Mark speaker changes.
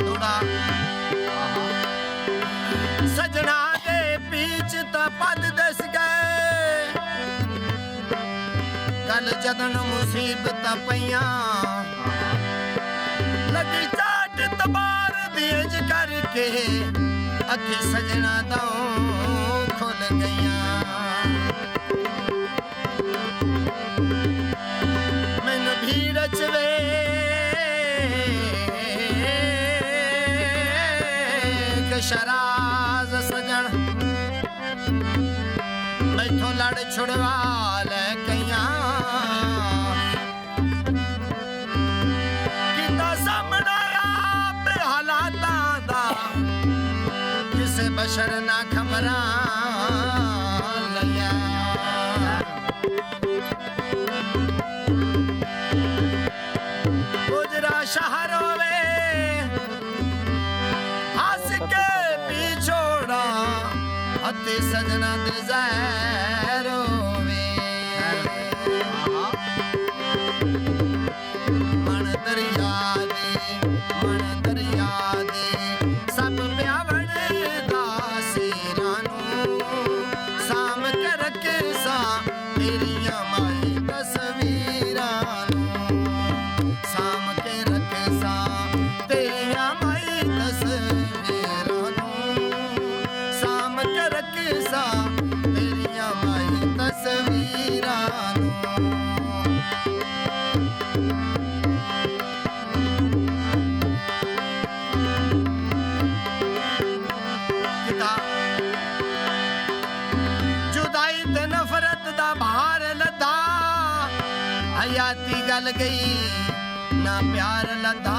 Speaker 1: थोड़ा सजना दे बीच ता पद दस गए कल जदन मुसीबत पईयां लगी चाट तबार देज करके अखी सजना तो खुल गईयां मैनू भीड़ चवे शराज सजन मैथों लड़ छुड़वा ले कईयां किता सामना आप हालातां दा किसे बशर ना खबरां लिया गुजरा शहर होवे हते सजना दे ज़हर होवे मन दरिया दे सब ब्यावण दा सिरां नूं साम के रखे सा तेरियां माई तस्वीरां नूं साम के रखे सा तेरियां माई तस्वीरां सा तेरियां माई तस्वीरां जुदाई ते नफरत दा भार लदा हयाती गल गई ना प्यार लदा